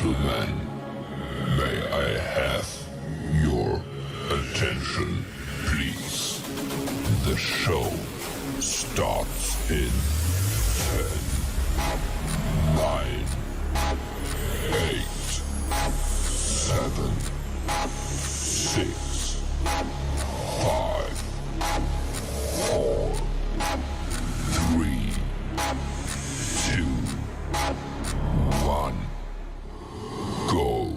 gentlemen, may I have your attention, please? The show starts in 10, 9, 8, 7, 6, 5, 4, 3, 2, 1, go.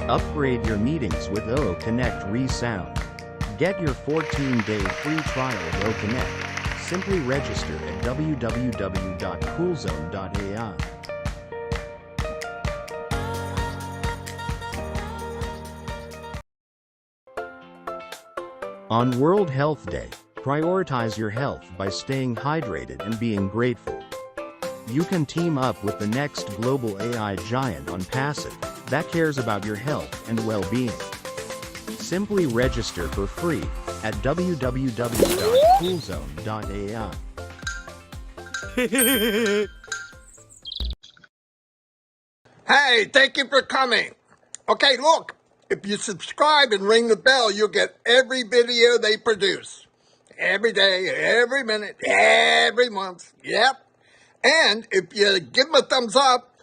Upgrade your meetings with O Connect Resound. Get your 14-day free trial of O Connect. Simply register at www.coolzone.ai. On World Health Day, prioritize your health by staying hydrated and being grateful. You can team up with the next global AI giant Onpassive that cares about your health and well-being. Simply register for free at www.coolzone.ai. Hey, thank you for coming. Okay, look, if you subscribe and ring the bell, you'll get every video they produce. Every day, every minute, every month. Yep. And if you give them a thumbs up,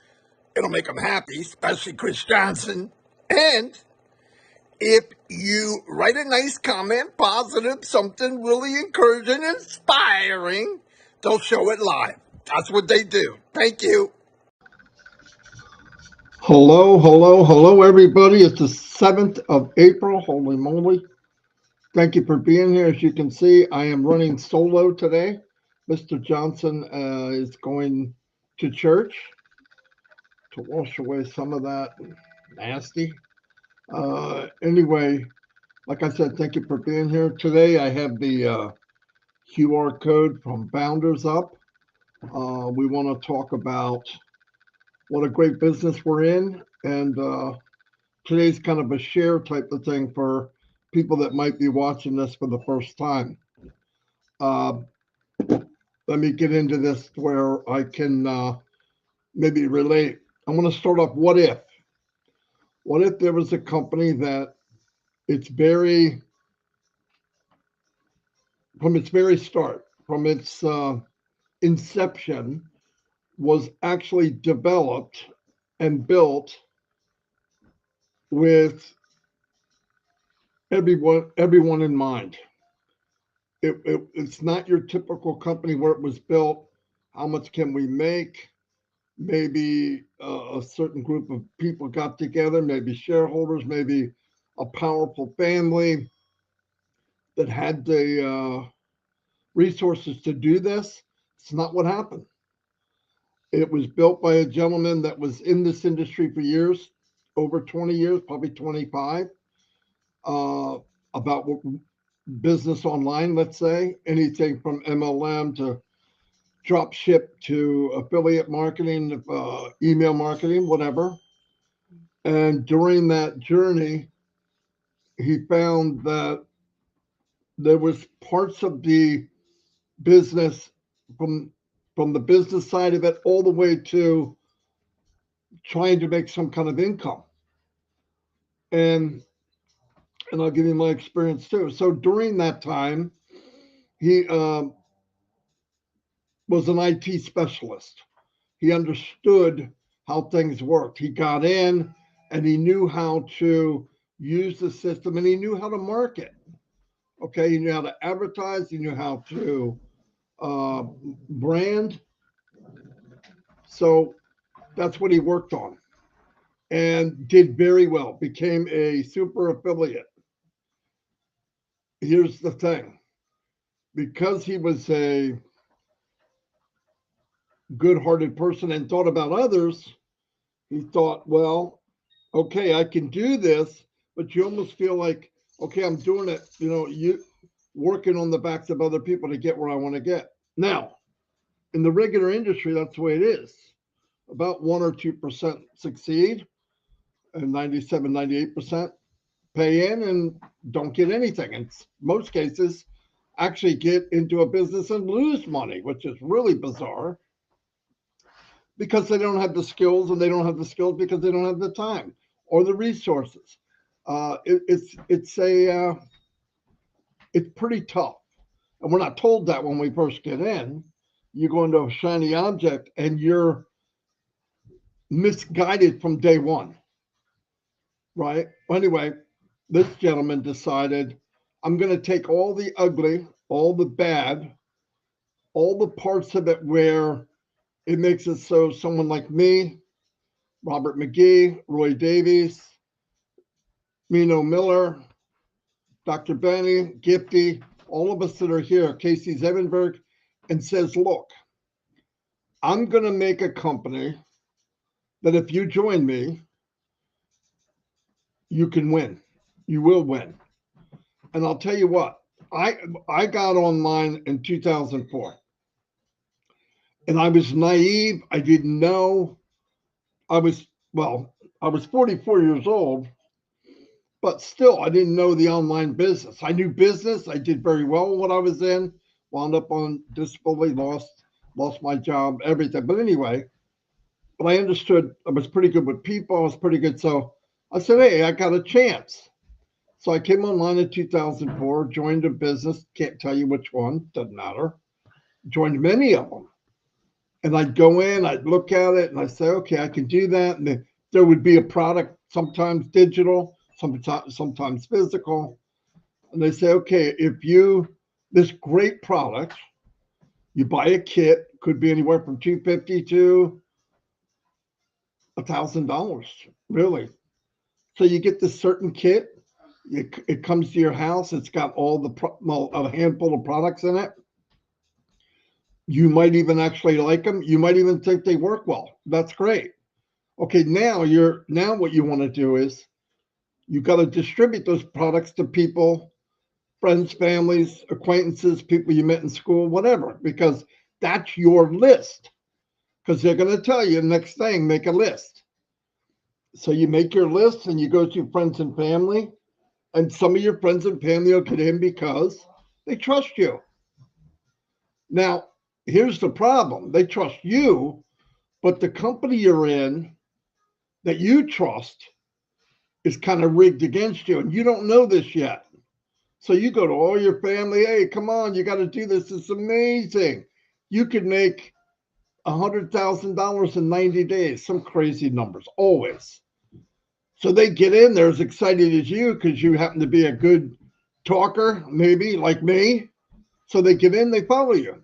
it'll make them happy, especially Chris Johnson. And if you write a nice comment, positive, something really encouraging, inspiring, they'll show it live. That's what they do. Thank you. Hello, everybody. It's the 7th of April. Holy moly. Thank you for being here. As you can see, I am running solo today. Mr. Johnson is going to church to wash away some of that nasty. Anyway, like I said, thank you for being here. Today, I have the QR code from Founders up. We want to talk about what a great business we're in. And today's kind of a share type of thing for people that might be watching this for the first time. Let me get into this where I can maybe relate. I'm going to start off, what if? What if there was a company that from its very start, from its inception, was actually developed and built with everyone in mind. It's not your typical company where it was built. How much can we make? Maybe a certain group of people got together, maybe shareholders, maybe a powerful family that had the resources to do this. It's not what happened. It was built by a gentleman that was in this industry for years, over 20 years, probably 25, about business online, let's say, anything from MLM to drop ship to affiliate marketing, email marketing, whatever. And during that journey, he found that there was parts of the business from the business side of it all the way to trying to make some kind of income. And I'll give you my experience too. So during that time, he was an IT specialist. He understood how things worked. He got in and he knew how to use the system and he knew how to market. Okay, he knew how to advertise, he knew how to brand. So that's what he worked on and did very well, became a super affiliate. Here's the thing, because he was a good-hearted person and thought about others, he thought, well, okay, I can do this, but you almost feel like, okay, I'm doing it, you working on the backs of other people to get where I want to get. Now, in the regular industry, that's the way it is. About 1 or 2% succeed, and 97, 98% pay in and don't get anything. In most cases, actually get into a business and lose money, which is really bizarre because they don't have the skills, and they don't have the skills because they don't have the time or the resources. It's pretty tough, and we're not told that when we first get in. You go into a shiny object and you're misguided from day one, right? Anyway, this gentleman decided, I'm going to take all the ugly, all the bad, all the parts of it where it makes it so someone like me, Robert McGee, Roy Davies, Mino Miller, Dr. Benny, Gifty, all of us that are here, Casey Zevenberg, and says, look, I'm going to make a company that if you join me, you can win. You will win. And I'll tell you what, I got online in 2004, and I was naive. I didn't know. I was 44 years old, but still, I didn't know the online business. I knew business. I did very well in what I was in. Wound up on disability, lost my job, everything. But anyway, but I understood. I was pretty good with people. I was pretty good. So I said, hey, I got a chance. So I came online in 2004, joined a business. Can't tell you which one. Doesn't matter. Joined many of them. And I'd go in, I'd look at it, and I'd say, okay, I can do that. And then there would be a product, sometimes digital, sometimes physical. And they say, okay, this great product, you buy a kit, could be anywhere from $250 to $1,000, really. So you get this certain kit, it comes to your house, it's got a handful of products in it. You might even actually like them. You might even think they work well. That's great. Okay, now what you want to do is you got to distribute those products to people, friends, families, acquaintances, people you met in school, whatever, because that's your list. Because they're going to tell you next thing, make a list. So you make your list and you go to friends and family, and some of your friends and family will get in because they trust you. Now, here's the problem. They trust you, but the company you're in that you trust is kind of rigged against you, and you don't know this yet. So you go to all your family, hey, come on, you got to do this. It's amazing. You could make $100,000 in 90 days, some crazy numbers, always. So they get in there as excited as you because you happen to be a good talker, maybe like me. So they get in, they follow you.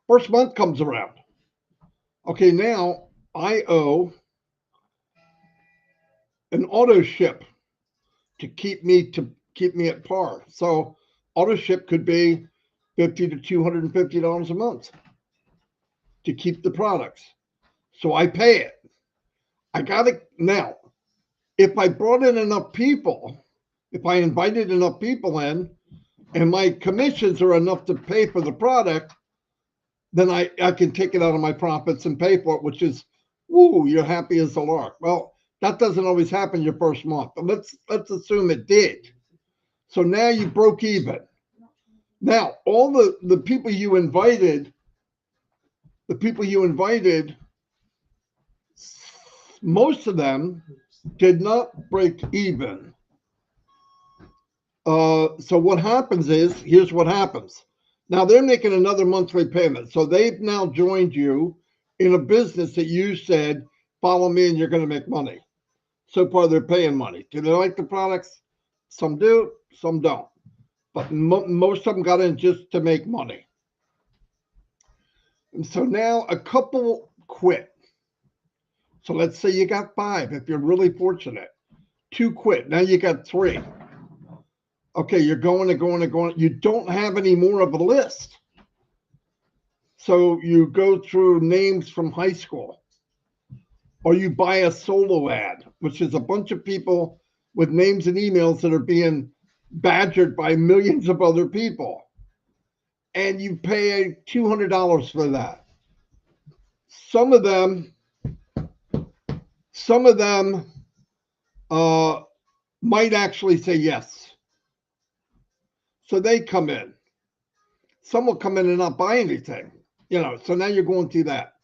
First month comes around. Okay, now I owe an auto ship to keep me at par. So auto ship could be $50 to $250 a month to keep the products. So I pay it. I got it now. If I brought in enough people, if I invited enough people in, and my commissions are enough to pay for the product, then I can take it out of my profits and pay for it, which is, woo, you're happy as a lark. Well, that doesn't always happen your first month, but let's assume it did. So now you broke even. Now, all the people you invited, most of them did not break even. So what happens is, here's what happens. Now they're making another monthly payment. So they've now joined you in a business that you said, follow me and you're going to make money. So far, they're paying money. Do they like the products? Some do, some don't. But most of them got in just to make money. And so now a couple quit. So let's say you got 5, if you're really fortunate. 2 quit. Now you got 3. Okay, you're going and going and going. You don't have any more of a list. So you go through names from high school, or you buy a solo ad, which is a bunch of people with names and emails that are being badgered by millions of other people. And you pay $200 for that. Some of them might actually say yes. So they come in. Some will come in and not buy anything, so now you're going through that.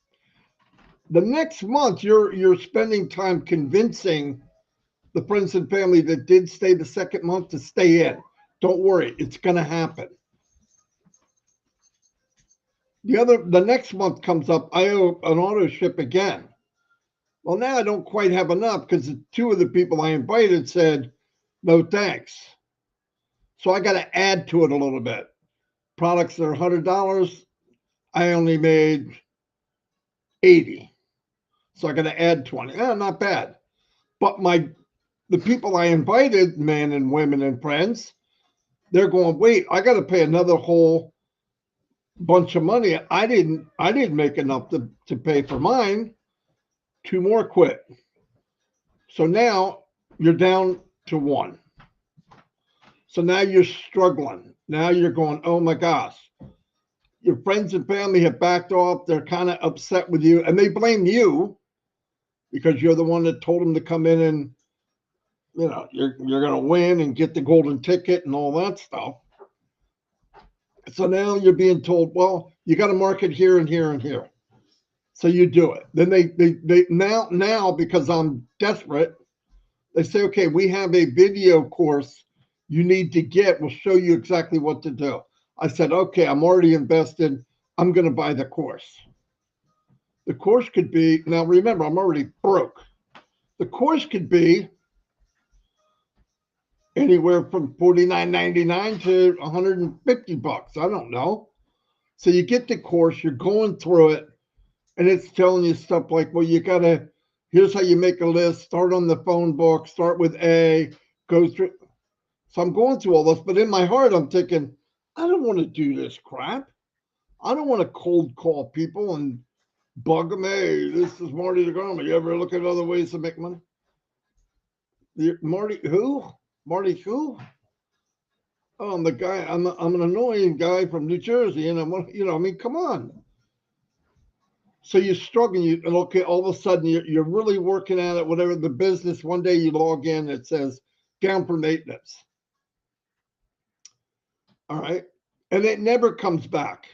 The next month, you're spending time convincing the friends and family that did stay the second month to stay in. Don't worry, it's going to happen. The next month comes up, I owe an auto ship again. Well, now I don't quite have enough because two of the people I invited said, no thanks. So I got to add to it a little bit. Products that are $100, I only made 80. So I got to add 20. Not bad. But the people I invited, men and women and friends, they're going, wait, I got to pay another whole bunch of money. I didn't make enough to pay for mine. Two more quit. So now you're down to one. So now you're struggling. Now you're going, oh my gosh. Your friends and family have backed off. They're kind of upset with you and they blame you because you're the one that told them to come in and, you're going to win and get the golden ticket and all that stuff. So now you're being told, well, you got to market here and here and here. So you do it. Then they now because I'm desperate, they say, okay, we have a video course you need to get. We'll show you exactly what to do. I said, okay, I'm already invested. I'm going to buy the course. The course could be, now remember, I'm already broke. The course could be anywhere from $49.99 to $150. I don't know. So you get the course, you're going through it, and it's telling you stuff like, well, here's how you make a list, start on the phone book, start with A, go through. So I'm going through all this, but in my heart, I'm thinking, I don't want to do this crap. I don't want to cold call people and bug them. Hey, this is Marty Degarmo. You ever look at other ways to make money? Marty who? Marty who? Oh, I'm the guy. I'm an annoying guy from New Jersey, and come on. So you're struggling. And okay, all of a sudden you're really working at it. Whatever the business. One day you log in, it says down for maintenance. All right, and it never comes back.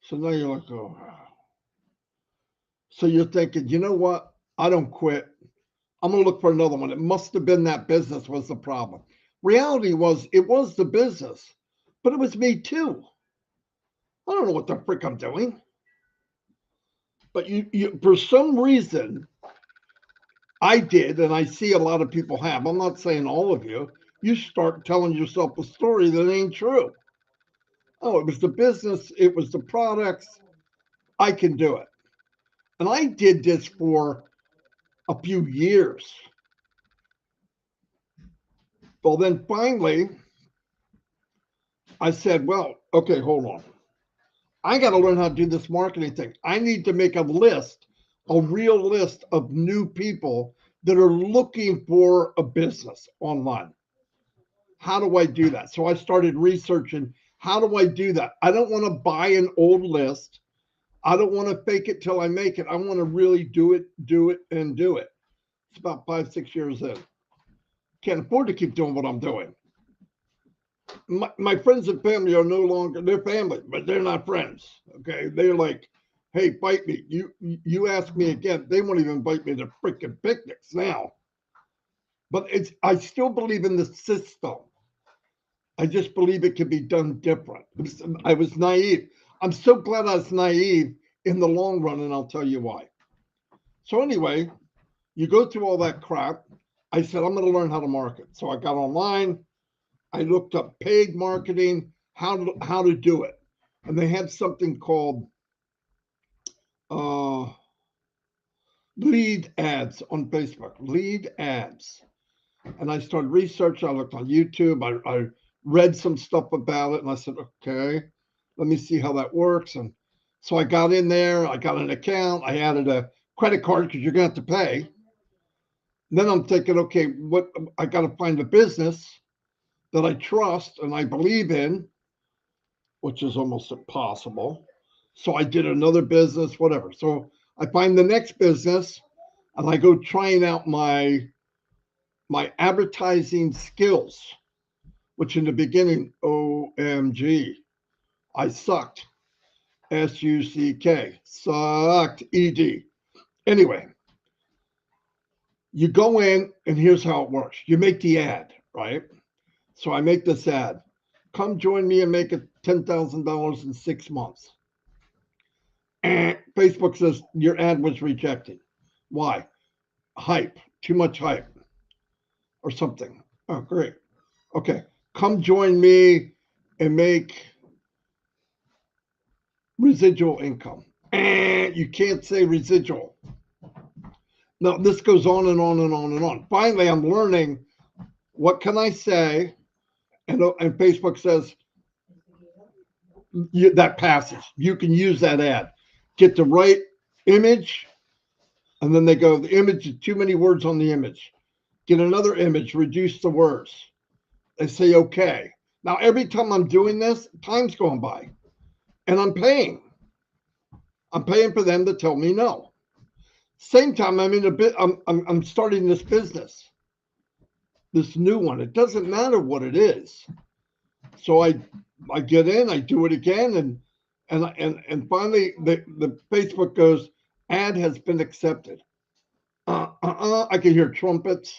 So now you're like, oh. So you're thinking, you know what? I don't quit. I'm going to look for another one. It must have been that business was the problem. Reality was, it was the business, but it was me too. I don't know what the frick I'm doing. But you for some reason, I did, and I see a lot of people have. I'm not saying all of you. You start telling yourself a story that ain't true. Oh, it was the business. It was the products. I can do it. And I did this for a few years. Well, then finally, I said, well, okay, hold on. I got to learn how to do this marketing thing. I need to make a real list of new people that are looking for a business online. How do I do that? So I started researching, how do I do that? I don't want to buy an old list. I don't want to fake it till I make it. I want to really do it. It's about 5-6 years in. Can't afford to keep doing what I'm doing. My friends and family are no longer, they're family, but they're not friends. Okay. They're like, hey, bite me. You ask me again. They won't even bite me to freaking picnics now. But I still believe in the system. I just believe it can be done different. I was naive. I'm so glad I was naive in the long run, and I'll tell you why. So anyway, you go through all that crap. I said, I'm going to learn how to market. So I got online. I looked up paid marketing, how to do it. And they had something called lead ads on Facebook, lead ads. And I started researching. I looked on YouTube. I read some stuff about it. And I said, okay, let me see how that works. And so I got in there. I got an account. I added a credit card because you're going to have to pay. Then I'm thinking, okay, I got to find a business that I trust and I believe in, which is almost impossible. So I did another business, whatever. So I find the next business and I go trying out my my advertising skills, which in the beginning, OMG, I sucked. SUCK, sucked, ED. Anyway, you go in and here's how it works. You make the ad, right? So I make this ad. Come join me and make it $10,000 in 6 months. And Facebook says your ad was rejected. Why? Hype, too much hype or something. Oh, great. Okay, come join me and make residual income. And you can't say residual. No, this goes on and on and on and on. Finally, I'm learning what can I say, and Facebook says that passes. You can use that ad. Get the right image, and then they go, the image is too many words on the image. Get another image, reduce the words. They say okay. Now every time I'm doing this, time's going by, and I'm paying. I'm paying for them to tell me no. Same time, I'm in a bit. I'm starting this business, this new one. It doesn't matter what it is. So I get in, I do it again, and finally the Facebook goes, ad has been accepted. I can hear trumpets.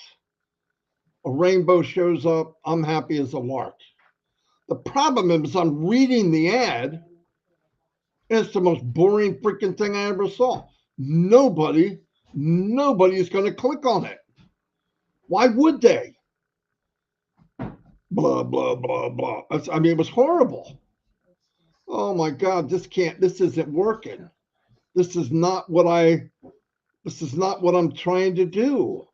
A rainbow shows up. I'm happy as a lark. The problem is I'm reading the ad. And it's the most boring freaking thing I ever saw. Nobody is going to click on it. Why would they? Blah, blah, blah, blah. I mean, it was horrible. Oh my God, this isn't working. This is not what I'm trying to do.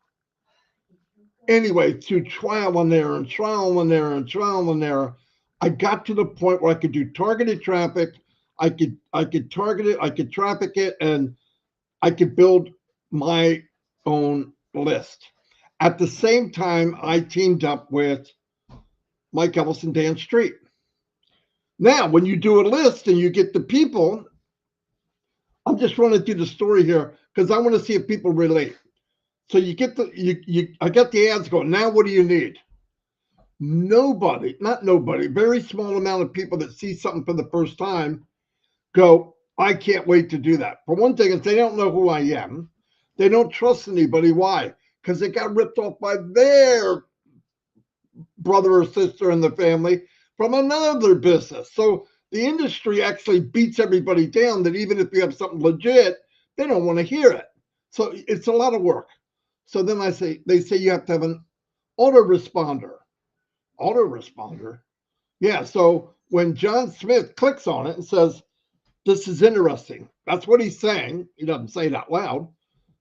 Anyway, through trial and error and trial and error and trial and error, I got to the point where I could do targeted traffic. I could target it, I could traffic it, and I could build my own list. At the same time, I teamed up with Mike Ellis and Dan Street. Now, when you do a list and you get the people, I'm just running through the story here because I want to see if people relate. So you get I got the ads going. Now, what do you need? Not nobody, very small amount of people that see something for the first time go, I can't wait to do that. For one thing, is they don't know who I am. They don't trust anybody. Why? Because they got ripped off by their brother or sister in the family from another business. So the industry actually beats everybody down that even if you have something legit, they don't want to hear it. So it's a lot of work. So then they say you have to have an autoresponder. Autoresponder? Yeah, so when John Smith clicks on it and says, this is interesting. That's what he's saying. He doesn't say it out loud.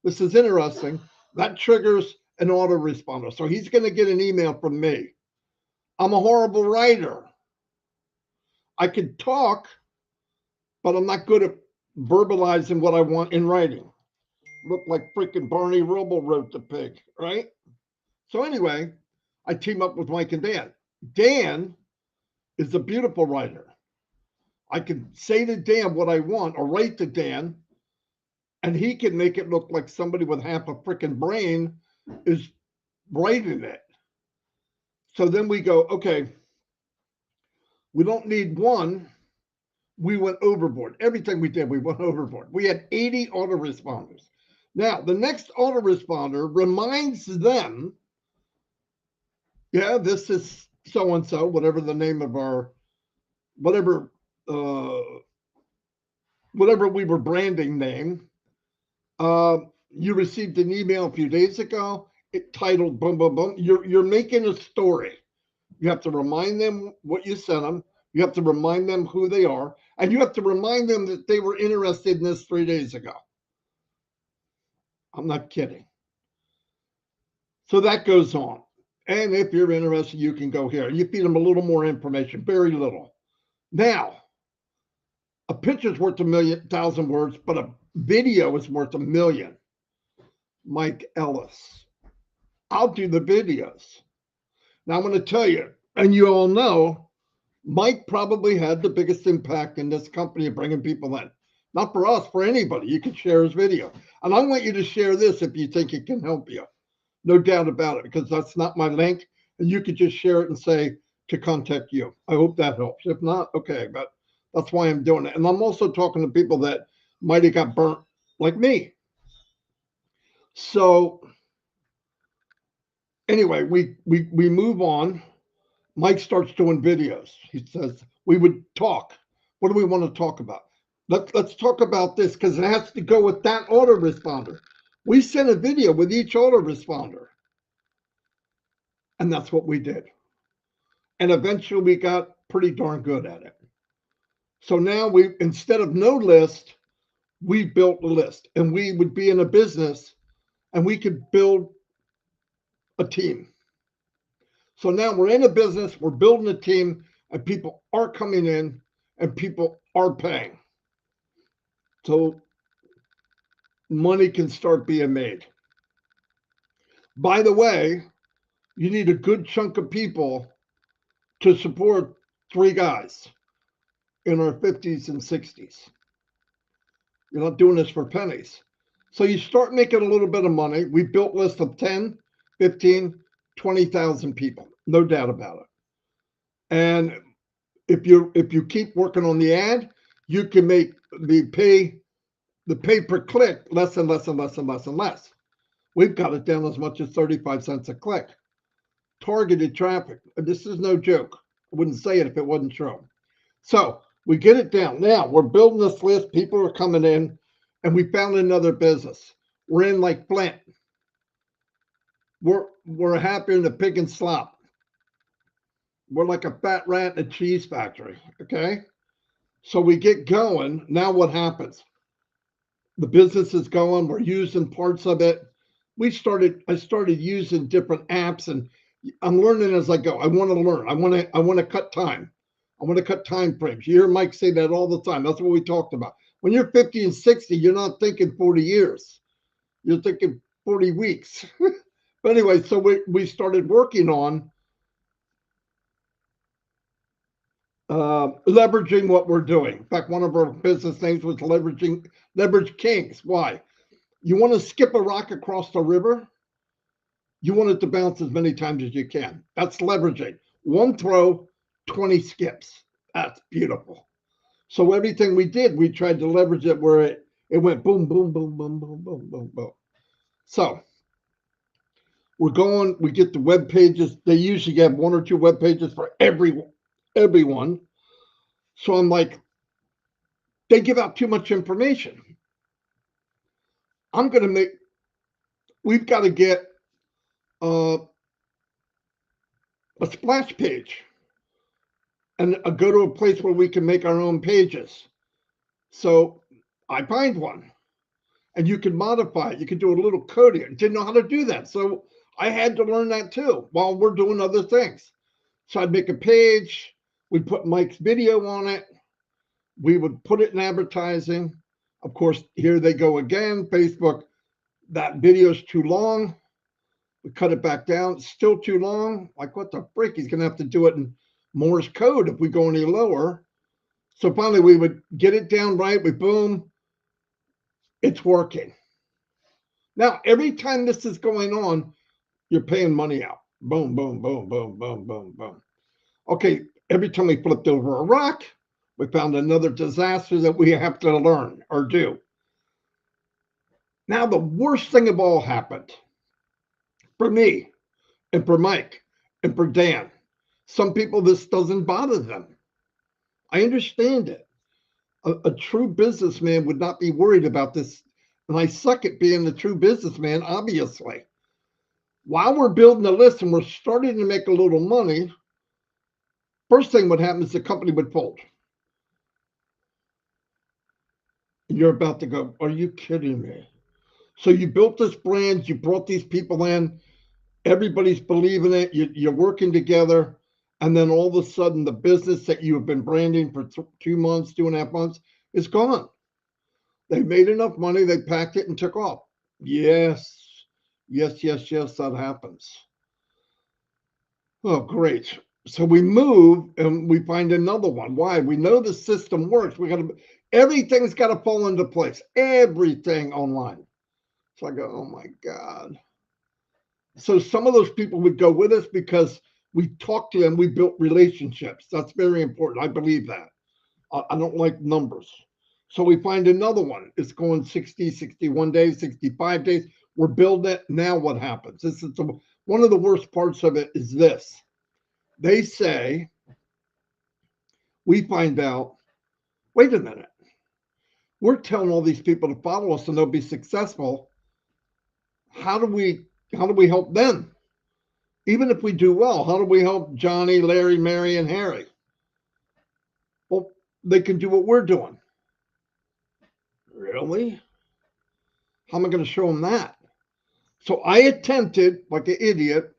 This is interesting. That triggers an autoresponder. So he's going to get an email from me. I'm a horrible writer. I can talk, but I'm not good at verbalizing what I want in writing. Look like freaking Barney Rubble wrote the pig, right? So anyway, I team up with Mike and Dan. Dan is a beautiful writer. I can say to Dan what I want or write to Dan, and he can make it look like somebody with half a freaking brain is writing it. So then we go, okay, we don't need one. We went overboard. Everything we did, we went overboard. We had 80 autoresponders. Now, the next autoresponder reminds them, yeah, this is so-and-so, whatever the name of our, whatever we were branding name. You received an email a few days ago. It titled boom, boom, boom. You're making a story. You have to remind them what you sent them. You have to remind them who they are. And you have to remind them that they were interested in this 3 days ago. I'm not kidding. So that goes on. And if you're interested, you can go here. You feed them a little more information, very little. Now, a picture's worth 1,000 words, but a video is worth 1,000,000. Mike Ellis. I'll do the videos. Now I'm going to tell you, and you all know, Mike probably had the biggest impact in this company of bringing people in. Not for us, for anybody. You can share his video. And I want you to share this if you think it can help you. No doubt about it, because that's not my link. And you could just share it and say to contact you. I hope that helps. If not, okay, but that's why I'm doing it. And I'm also talking to people that might have got burnt like me. So anyway, we move on. Mike starts doing videos. He says, we would talk. What do we want to talk about? Let's talk about this, because it has to go with that autoresponder. We sent a video with each autoresponder. And that's what we did. And eventually we got pretty darn good at it. So now we, instead of no list, we built a list, and we would be in a business and we could build a team. So now we're in a business, we're building a team, and people are coming in and people are paying. So money can start being made. By the way, you need a good chunk of people to support 3 guys in our 50s and 60s. You're not doing this for pennies. So you start making a little bit of money. We built lists of 10, 15, 20,000 people. No doubt about it. And if you keep working on the ad, you can make the pay per click less and less and less and less and less. We've got it down as much as 35 cents a click. Targeted traffic. This is no joke. I wouldn't say it if it wasn't true. So we get it down. Now we're building this list. People are coming in, and we found another business. We're in like Flint. We're happy in the pig and slop. We're like a fat rat in a cheese factory. Okay. So we get going. Now what happens? The business is going. We're using parts of it. I started using different apps, and I'm learning as I go. I want to learn. I want to cut time. I want to cut time frames. You hear Mike say that all the time. That's what we talked about. When you're 50 and 60, you're not thinking 40 years. You're thinking 40 weeks. But anyway, so we started working on leveraging what we're doing. In fact, one of our business names was Leverage Kings. Why? You want to skip a rock across the river? You want it to bounce as many times as you can. That's leveraging. One throw, 20 skips. That's beautiful. So everything we did, we tried to leverage it where it went boom, boom, boom, boom, boom, boom, boom, boom. So we're going, we get the web pages. They usually have 1 or 2 web pages for everyone. So I'm like, they give out too much information. We've got to get a splash page and go to a place where we can make our own pages. So I find one, and you can modify it. You can do a little coding. I didn't know how to do that. So I had to learn that too while we're doing other things. So I'd make a page. We'd put Mike's video on it. We would put it in advertising. Of course, here they go again. Facebook, that video's too long. We cut it back down. It's still too long. Like, what the frick? He's going to have to do it in Morse code if we go any lower. So finally, we would get it down right. We boom. It's working. Now, every time this is going on, you're paying money out. Boom, boom, boom, boom, boom, boom, boom. Okay, every time we flipped over a rock, we found another disaster that we have to learn or do. Now, the worst thing of all happened for me and for Mike and for Dan. Some people, this doesn't bother them. I understand it. A true businessman would not be worried about this. And I suck at being a true businessman, obviously. While we're building a list and we're starting to make a little money, first thing would happen is the company would fold. And you're about to go, are you kidding me? So you built this brand, you brought these people in, everybody's believing it, you're working together, and then all of a sudden the business that you have been branding for 2 months, 2.5 months is gone. They made enough money, they packed it and took off. Yes, that happens. Oh, great. So we move and we find another one. Why? We know the system works. Everything's got to fall into place. Everything online. So I go, oh my God. So some of those people would go with us because we talked to them, we built relationships. That's very important. I believe that. I don't like numbers. So we find another one. It's going 60, 61 days, 65 days. We're building it. Now what happens? One of the worst parts of it is this. They say, we find out, wait a minute. We're telling all these people to follow us and they'll be successful. How do we help them? Even if we do well, how do we help Johnny, Larry, Mary, and Harry? Well, they can do what we're doing. Really? How am I going to show them that? So I attempted, like an idiot,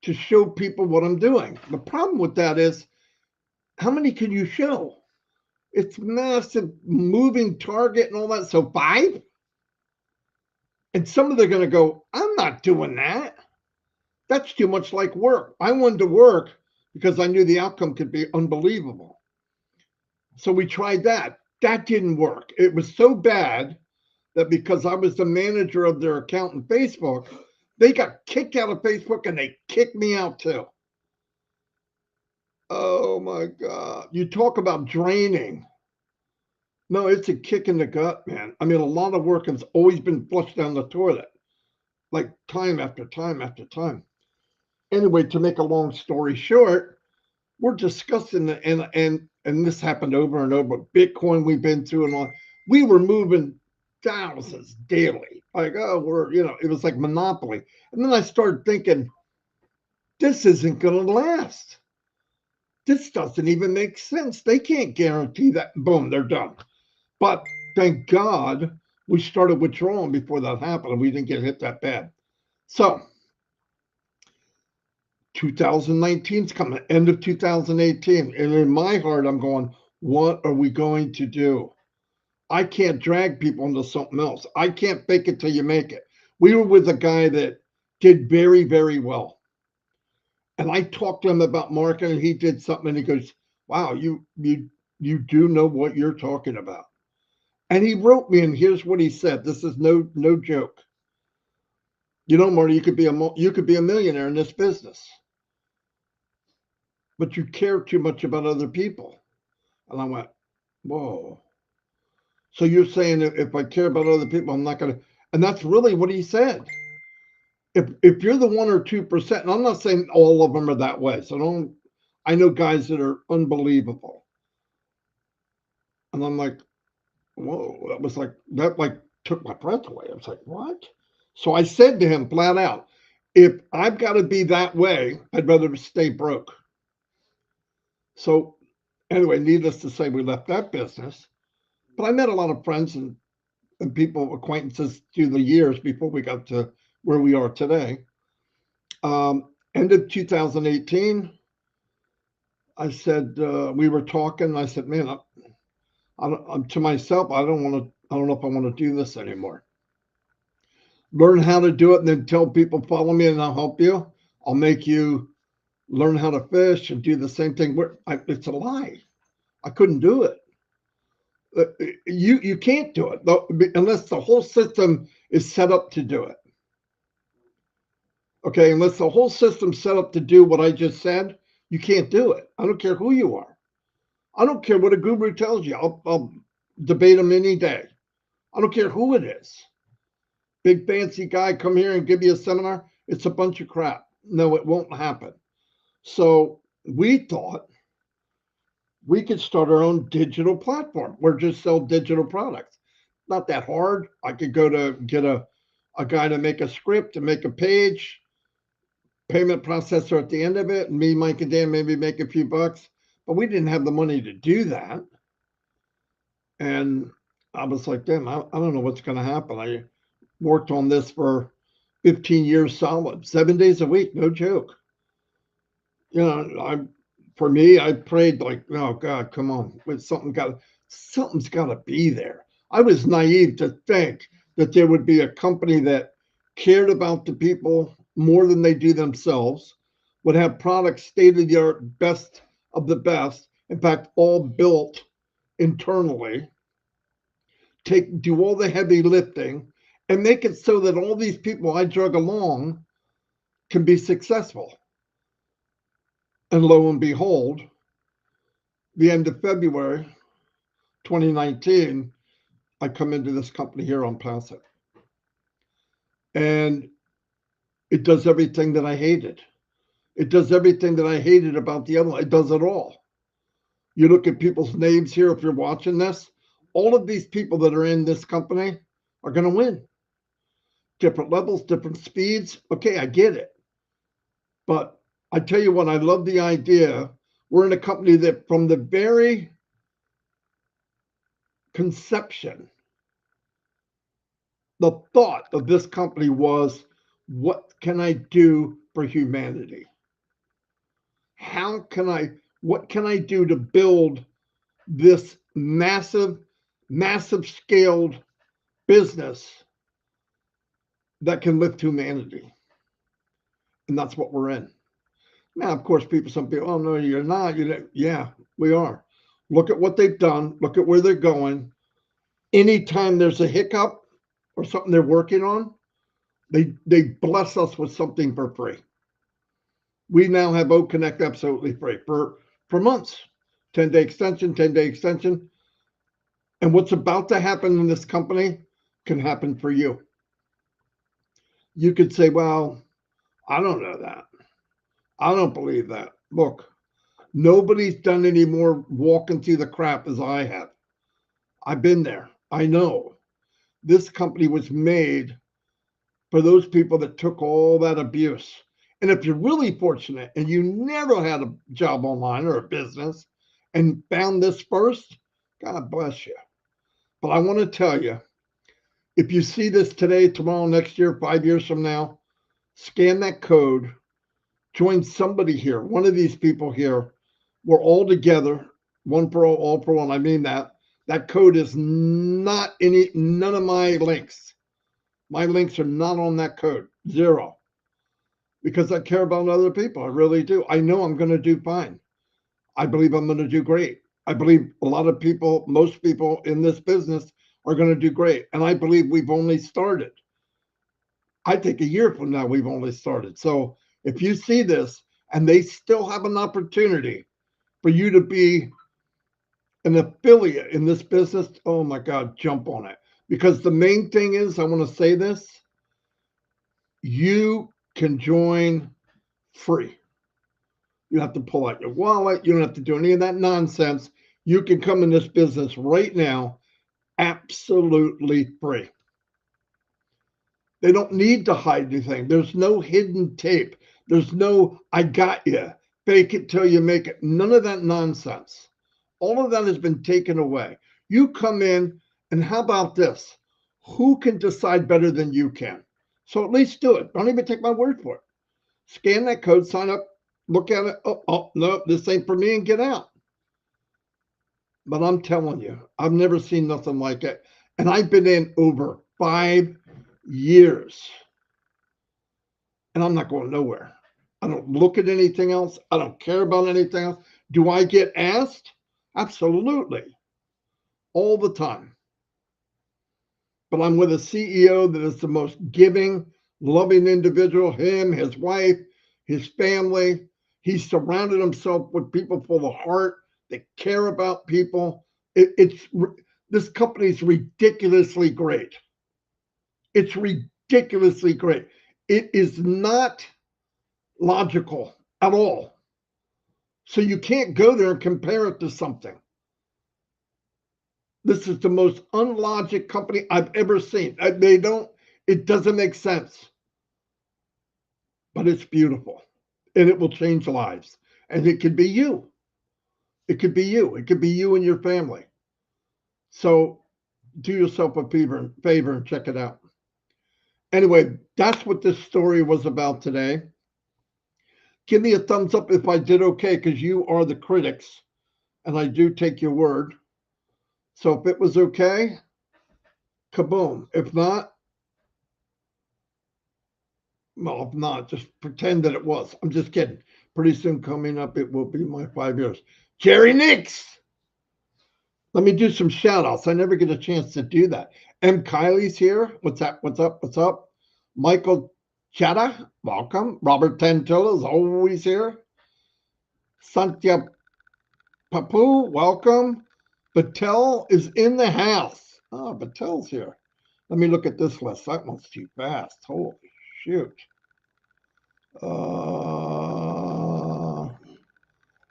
to show people what I'm doing. The problem with that is, how many can you show? It's massive moving target and all that. So 5? And some of them are going to go, I'm not doing that. That's too much like work. I wanted to work because I knew the outcome could be unbelievable. So we tried that. That didn't work. It was so bad that because I was the manager of their account in Facebook, they got kicked out of Facebook and they kicked me out too. Oh my God. You talk about draining. No, it's a kick in the gut, man. I mean, a lot of work has always been flushed down the toilet, like time after time after time. Anyway, to make a long story short, we're discussing and this happened over and over. Bitcoin we've been through and all. We were moving thousands daily. Like, oh, it was like monopoly. And then I started thinking, this isn't going to last. This doesn't even make sense. They can't guarantee that. Boom, they're done. But thank God we started withdrawing before that happened and we didn't get hit that bad. So 2019 is coming, end of 2018. And in my heart, I'm going, what are we going to do? I can't drag people into something else. I can't fake it till you make it. We were with a guy that did very, very well. And I talked to him about marketing. He did something and he goes, wow, you do know what you're talking about. And he wrote me, and here's what he said. This is no joke. You know, Marty, you could be a millionaire in this business, but you care too much about other people. And I went, whoa. So you're saying if I care about other people, I'm not going to, and that's really what he said. If you're the 1 or 2%, and I'm not saying all of them are that way. So I know guys that are unbelievable. And I'm like, whoa, that took my breath away. I was like, what? So I said to him flat out, if I've got to be that way, I'd rather stay broke. So anyway, needless to say, we left that business. But I met a lot of friends and people, acquaintances through the years before we got to where we are today. End of 2018, I said, we were talking. I said, man, I'm to myself, I don't know if I want to do this anymore. Learn how to do it and then tell people, follow me and I'll help you. I'll make you learn how to fish and do the same thing. It's a lie. I couldn't do it. You can't do it unless the whole system is set up to do it. Okay, unless the whole system's set up to do what I just said, you can't do it. I don't care who you are. I don't care what a guru tells you. I'll debate them any day. I don't care who it is. Big fancy guy come here and give you a seminar. It's a bunch of crap. No, it won't happen. So we thought we could start our own digital platform. We're just sell digital products. Not that hard. I could go to get a guy to make a script and make a page, payment processor at the end of it, and me, Mike, and Dan maybe make a few bucks. But we didn't have the money to do that. And I was like, damn, I don't know what's going to happen. I worked on this for 15 years solid, 7 days a week, no joke. You know, for me, I prayed like, oh God, come on, something's got to be there. I was naive to think that there would be a company that cared about the people more than they do themselves, would have products state of the art, best of the best, in fact, all built internally, do all the heavy lifting, and make it so that all these people I drug along can be successful. And lo and behold, the end of February 2019, I come into this company here Onpassive. And it does everything that I hated. It does everything that I hated about the other one. It does it all. You look at people's names here, if you're watching this, all of these people that are in this company are going to win. Different levels, different speeds. Okay, I get it. But I tell you what, I love the idea. We're in a company that from the very conception, the thought of this company was, what can I do for humanity? What can I do to build this massive scaled business that can lift humanity? And that's what we're in. Now, of course, some people, oh, no, you're not. Yeah, we are. Look at what they've done. Look at where they're going. Anytime there's a hiccup or something they're working on, they bless us with something for free. We now have OConnect absolutely free for months. 10-day extension, 10-day extension. And what's about to happen in this company can happen for you. You could say, well, I don't know that. I don't believe that. Look, nobody's done any more walking through the crap as I have. I've been there. I know. This company was made for those people that took all that abuse. And if you're really fortunate and you never had a job online or a business and found this first, God bless you. But I want to tell you, if you see this today, tomorrow, next year, 5 years from now, scan that code, join somebody here, one of these people here. We're all together, one for all for one. I mean that. That code is not none of my links. My links are not on that code, 0. Because I care about other people. I really do. I know I'm going to do fine. I believe I'm going to do great. I believe a lot of people, most people in this business are going to do great. And I believe we've only started. I think a year from now, we've only started. So if you see this and they still have an opportunity for you to be an affiliate in this business, oh my God, jump on it. Because the main thing is, I want to say this, you can join free. You have to pull out your wallet. You don't have to do any of that nonsense. You can come in this business right now, absolutely free. They don't need to hide anything. There's no hidden tape. There's no, I got you, fake it till you make it. None of that nonsense. All of that has been taken away. You come in, and how about this? Who can decide better than you can? So at least do it. Don't even take my word for it. Scan that code, sign up, look at it. Oh, no, this ain't for me, and get out. But I'm telling you, I've never seen nothing like it. And I've been in over 5 years. And I'm not going nowhere. I don't look at anything else. I don't care about anything else. Do I get asked? Absolutely. All the time. But I'm with a CEO that is the most giving, loving individual. Him, his wife, his family. He's surrounded himself with people full of heart that care about people. This company's ridiculously great. It's ridiculously great. It is not logical at all. So you can't go there and compare it to something. This is the most unlogic company I've ever seen. It doesn't make sense. But it's beautiful. And it will change lives. And it could be you. It could be you. It could be you and your family. So do yourself a favor and check it out. Anyway, that's what this story was about today. Give me a thumbs up if I did okay, because you are the critics, and I do take your word. So if it was okay, kaboom. If not, well, if not, just pretend that it was. I'm just kidding. Pretty soon coming up, it will be my 5 years. Jerry Nix. Let me do some shout outs. I never get a chance to do that. M. Kylie's here. What's up? What's up? What's up? Michael Chada, welcome. Robert Tantilla is always here. Santya Papu, welcome. Batel is in the house. Oh, Batel's here. Let me look at this list. That one's too fast. Holy shoot.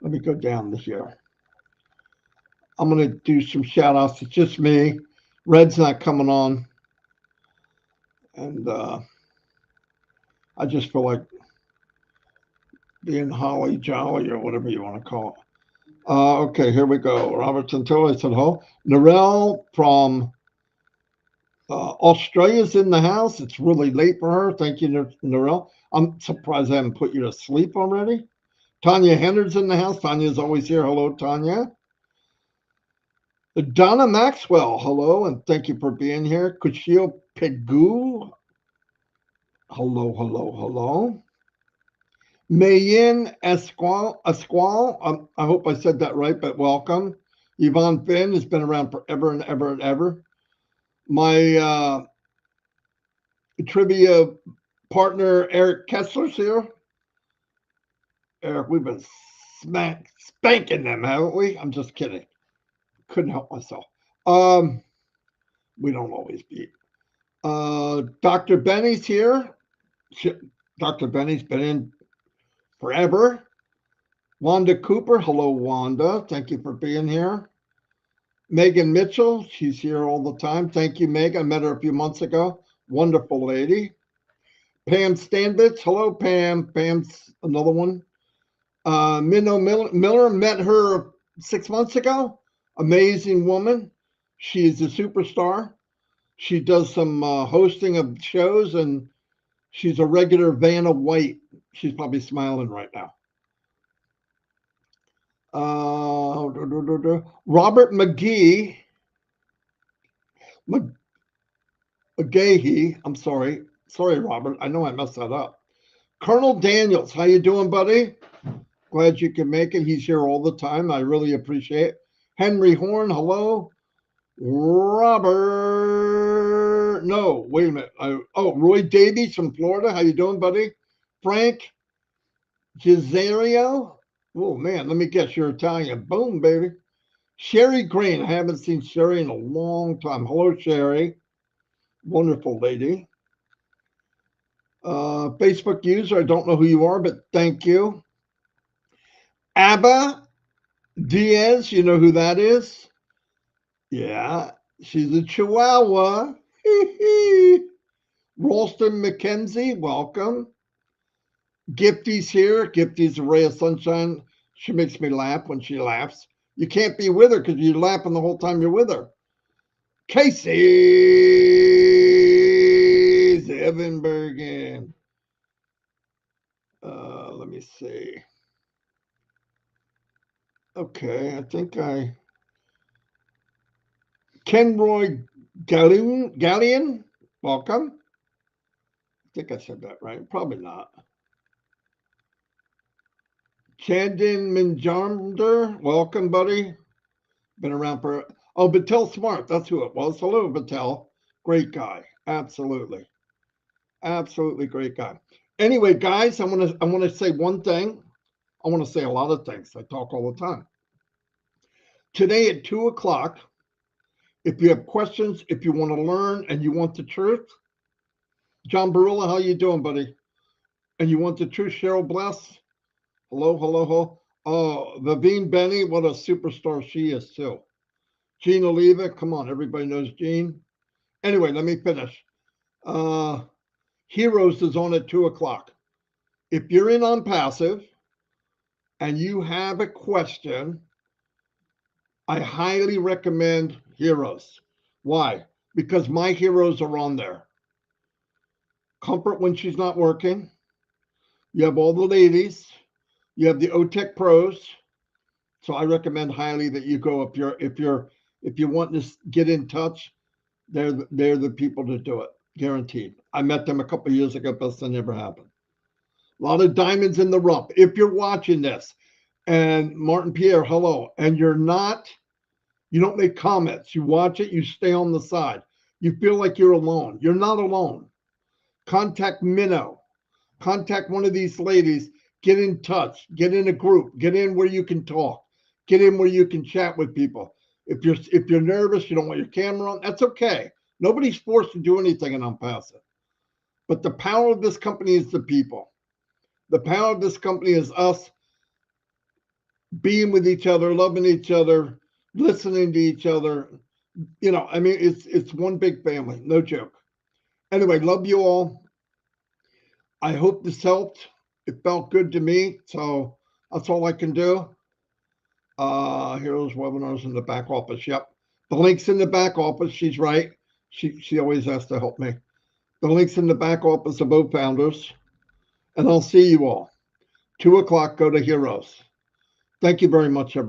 Let me go down this year. I'm going to do some shout outs. It's just me. Red's not coming on. And I just feel like being holly jolly or whatever you want to call it. Okay, here we go. Robert Santillo said, hello. Narelle from Australia's in the house. It's really late for her. Thank you, Narelle. I'm surprised I haven't put you to sleep already. Tanya Hender's in the house. Tanya's always here. Hello, Tanya. Donna Maxwell, hello, and thank you for being here. Kushio Pegu, hello, hello, hello. Mayin Esqual, I hope I said that right, but welcome. Yvonne Finn has been around forever and ever and ever. My trivia partner, Eric Kessler's here. Eric, we've been spanking them, haven't we? I'm just kidding. Couldn't help myself. We don't always beat. Dr. Benny's here. Dr. Benny's been in forever. Wanda Cooper. Hello, Wanda. Thank you for being here. Megan Mitchell. She's here all the time. Thank you, Meg. I met her a few months ago. Wonderful lady. Pam Stanbitz. Hello, Pam. Pam's another one. Minnow Miller. Met her 6 months ago. Amazing woman. She is a superstar. She does some hosting of shows, and she's a regular Vanna White. She's probably smiling right now. Robert McGee. McGahee. I'm sorry. Sorry, Robert. I know I messed that up. Colonel Daniels. How you doing, buddy? Glad you can make it. He's here all the time. I really appreciate it. Henry Horn. Hello. Robert, no, wait a minute. Roy Davies from Florida. How you doing, buddy? Frank Gisario. Oh, man, let me guess. You're Italian. Boom, baby. Sherry Green. I haven't seen Sherry in a long time. Hello, Sherry. Wonderful lady. Facebook user. I don't know who you are, but thank you. Abba Diaz. You know who that is? Yeah, she's a Chihuahua. Ralston McKenzie, welcome. Gifty's here. Gifty's a ray of sunshine. She makes me laugh when she laughs. You can't be with her because you're laughing the whole time you're with her. Casey Zevenbergen. Let me see. Okay, I think Kenroy Gallion, welcome. I think I said that right. Probably not. Chandin Minjarnder, welcome, buddy. Been around for. Oh, Batel Smart, that's who it was. Hello, Batel. Great guy. Absolutely. Absolutely great guy. Anyway, guys, I want to say one thing. I want to say a lot of things. I talk all the time. Today at 2 o'clock, if you have questions, if you want to learn and you want the truth, John Barilla, how you doing, buddy? And you want the truth, Cheryl Bless? Hello, hello, hello. Oh, Vivine Benny, what a superstar she is too. Jean Oliva, come on, everybody knows Jean. Anyway, let me finish. Heroes is on at 2 o'clock. If you're in Onpassive and you have a question, I highly recommend Heroes. Why? Because my heroes are on there. Comfort when she's not working. You have all the ladies. You have the OTech pros. So I recommend highly that you go if you want to get in touch. They're the people to do it, guaranteed. I met them a couple of years ago, but that never happened. A lot of diamonds in the rough. If you're watching this, and Martin Pierre, hello, and you don't make comments. You watch it, you stay on the side. You feel like you're alone. You're not alone. Contact Minnow. contact one of these ladies, get in touch, get in a group, get in where you can talk, get in where you can chat with people. If you're nervous, you don't want your camera on, that's okay. Nobody's forced to do anything in Onpassive. But the power of this company is the people. The power of this company is us being with each other, loving each other, listening to each other. You know, I mean, it's one big family, no joke. Anyway, love you all. I hope this helped. It felt good to me, so that's all I can do. Heroes webinars in the back office. Yep, the link's in the back office. She's right. She always has to help me. The link's in the back office of both founders, and I'll see you all. 2 o'clock. Go to Heroes. Thank you very much, everybody.